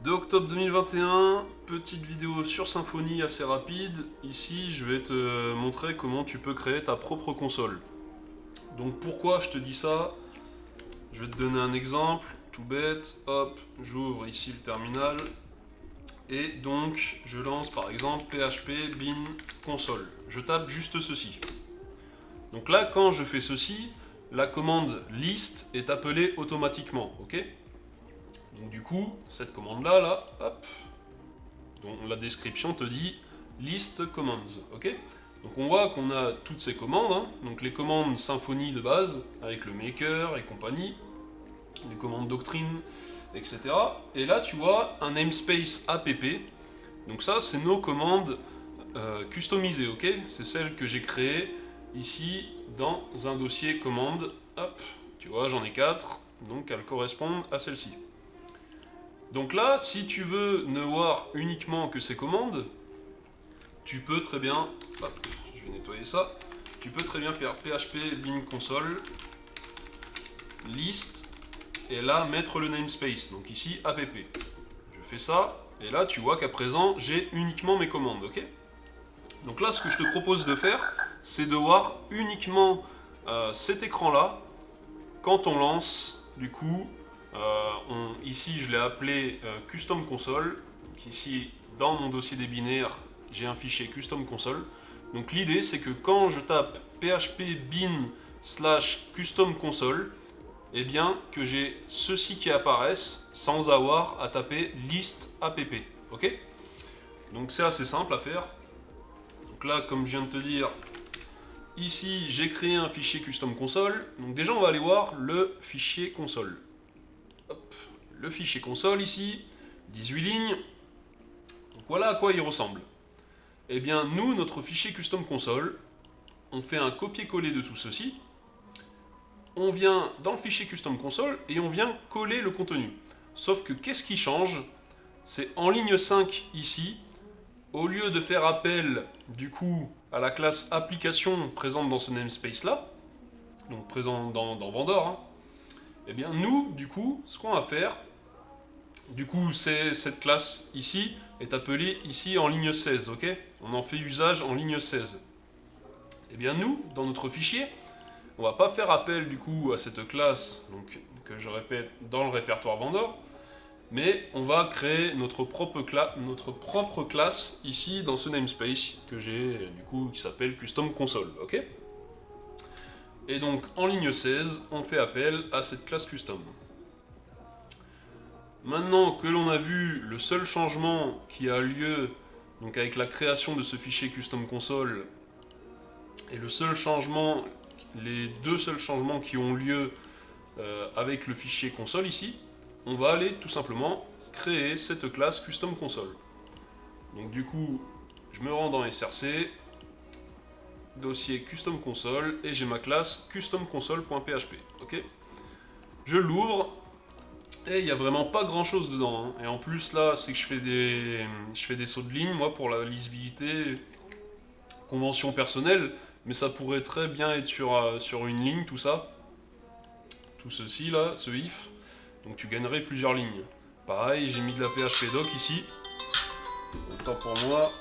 2 octobre 2021, petite vidéo sur Symfony assez rapide. Ici, je vais te montrer comment tu peux créer ta propre console. Donc pourquoi je te dis ça? Je vais te donner un exemple, tout bête. Hop, j'ouvre ici le terminal. Et donc, je lance par exemple php bin console. Je tape juste ceci. Donc là, quand je fais ceci, la commande list est appelée automatiquement, ok? Donc du coup, cette commande-là, hop, donc la description te dit list commands, ok? Donc on voit qu'on a toutes ces commandes, hein, donc les commandes Symfony de base, avec le maker et compagnie, les commandes doctrine, etc. Et là tu vois un namespace app, donc ça c'est nos commandes customisées, ok? C'est celles que j'ai créées ici dans un dossier commande, hop, tu vois j'en ai 4, donc elles correspondent à celle-ci. Donc là, si tu veux ne voir uniquement que ces commandes, tu peux très bien, hop, je vais nettoyer ça, tu peux très bien faire php bin console list et là mettre le namespace, donc ici app. Je fais ça et là tu vois qu'à présent j'ai uniquement mes commandes, ok? Donc là ce que je te propose de faire, c'est de voir uniquement cet écran là quand on lance du coup. Ici, je l'ai appelé custom console. Donc ici, dans mon dossier des binaires, j'ai un fichier custom console. Donc l'idée, c'est que quand je tape php bin slash custom console, eh bien que j'ai ceux-ci qui apparaissent sans avoir à taper list app. Ok? Donc c'est assez simple à faire. Donc là, comme je viens de te dire, ici j'ai créé un fichier custom console. Donc déjà, on va aller voir le fichier console. Hop, le fichier console ici, 18 lignes. Donc voilà à quoi il ressemble. Eh bien, nous, notre fichier custom console, on fait un copier-coller de tout ceci. On vient dans le fichier custom console et on vient coller le contenu. Sauf que qu'est-ce qui change? C'est en ligne 5 ici, au lieu de faire appel du coup à la classe application présente dans ce namespace là, donc présent dans Vendor, hein, eh bien nous, du coup, ce qu'on va faire, du coup, cette classe ici est appelée ici en ligne 16, ok? On en fait usage en ligne 16. Eh bien nous, dans notre fichier, on va pas faire appel du coup à cette classe, donc que je répète dans le répertoire Vendor, mais on va créer notre propre classe ici dans ce namespace que j'ai du coup qui s'appelle custom console, ok? Et donc en ligne 16, on fait appel à cette classe custom. Maintenant que l'on a vu le seul changement qui a lieu donc avec la création de ce fichier custom console et les deux seuls changements qui ont lieu avec le fichier console ici, on va aller tout simplement créer cette classe custom console. Donc du coup, je me rends dans src, dossier custom console et j'ai ma classe customconsole.php. Ok, je l'ouvre. Et il n'y a vraiment pas grand chose dedans, hein. Et en plus là, c'est que je fais des sauts de ligne, moi, pour la lisibilité, convention personnelle, mais ça pourrait très bien être sur une ligne, tout ça. Tout ceci là, ce if, donc tu gagnerais plusieurs lignes. Pareil, j'ai mis de la PHP doc ici, autant pour moi.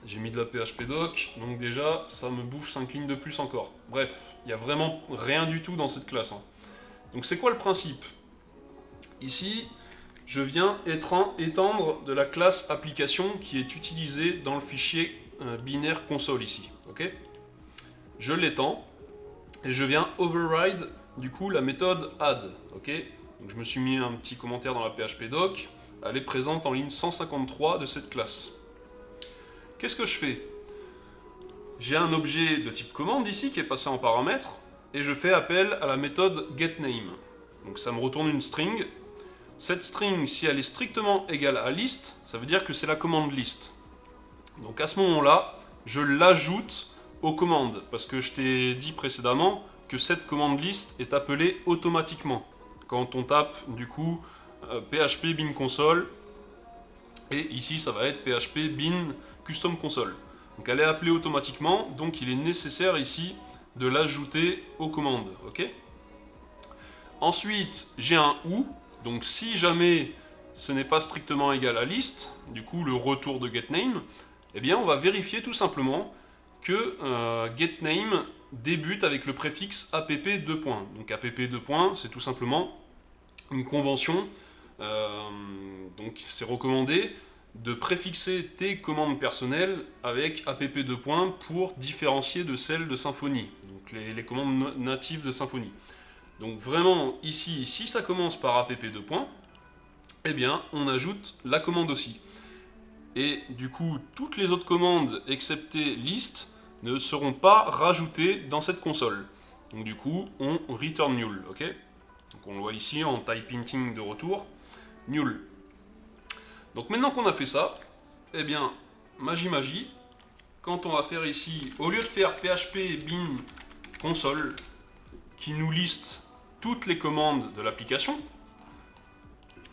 J'ai mis de la PHP doc, donc déjà, ça me bouffe 5 lignes de plus encore. Bref, il n'y a vraiment rien du tout dans cette classe, hein. Donc c'est quoi le principe? Ici, je viens étendre de la classe application qui est utilisée dans le fichier binaire console ici. Ok, je l'étends et je viens override du coup la méthode add. Ok, donc je me suis mis un petit commentaire dans la PHP doc. Elle est présente en ligne 153 de cette classe. Qu'est-ce que je fais? J'ai un objet de type commande ici qui est passé en paramètre et je fais appel à la méthode getName. Donc ça me retourne une string. Cette string, si elle est strictement égale à list, ça veut dire que c'est la commande list. Donc à ce moment-là, je l'ajoute aux commandes, parce que je t'ai dit précédemment que cette commande list est appelée automatiquement. Quand on tape du coup php bin console, et ici ça va être php bin custom console. Donc elle est appelée automatiquement, donc il est nécessaire ici de l'ajouter aux commandes. Ok, ensuite, j'ai un ou. Donc si jamais ce n'est pas strictement égal à list, du coup le retour de getName, eh bien on va vérifier tout simplement que getName débute avec le préfixe app 2 points. Donc app 2 points, c'est tout simplement une convention, donc c'est recommandé de préfixer tes commandes personnelles avec app 2 points pour différencier de celles de Symfony, donc les commandes natives de Symfony. Donc vraiment ici, si ça commence par app 2 points, eh bien on ajoute la commande aussi. Et du coup, toutes les autres commandes, excepté list, ne seront pas rajoutées dans cette console. Donc du coup, on return null, ok? Donc on le voit ici en type hinting de retour, null. Donc maintenant qu'on a fait ça, eh bien, magie, quand on va faire ici, au lieu de faire php bin console, qui nous liste toutes les commandes de l'application,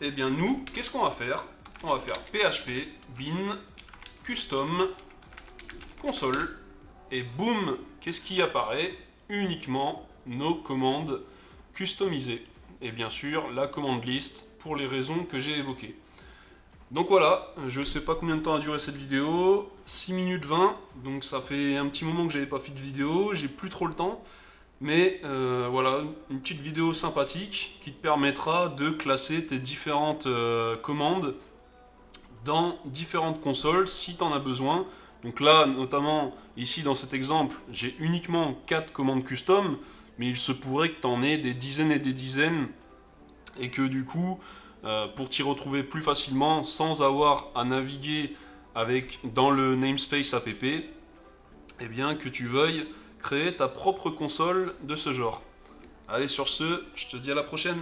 eh bien nous, qu'est-ce qu'on va faire? On va faire php bin custom console et boum, qu'est-ce qui apparaît? Uniquement nos commandes customisées et bien sûr la commande list pour les raisons que j'ai évoquées. Donc voilà, je sais pas combien de temps a duré cette vidéo, 6 minutes 20, donc ça fait un petit moment que j'avais pas fait de vidéo, j'ai plus trop le temps. Mais voilà, une petite vidéo sympathique qui te permettra de classer tes différentes commandes dans différentes consoles si tu en as besoin. Donc là, notamment ici dans cet exemple, j'ai uniquement 4 commandes custom, mais il se pourrait que tu en aies des dizaines et des dizaines, et que du coup, pour t'y retrouver plus facilement, sans avoir à naviguer dans le namespace app, eh bien que tu veuilles créer ta propre console de ce genre. Allez, sur ce, je te dis à la prochaine.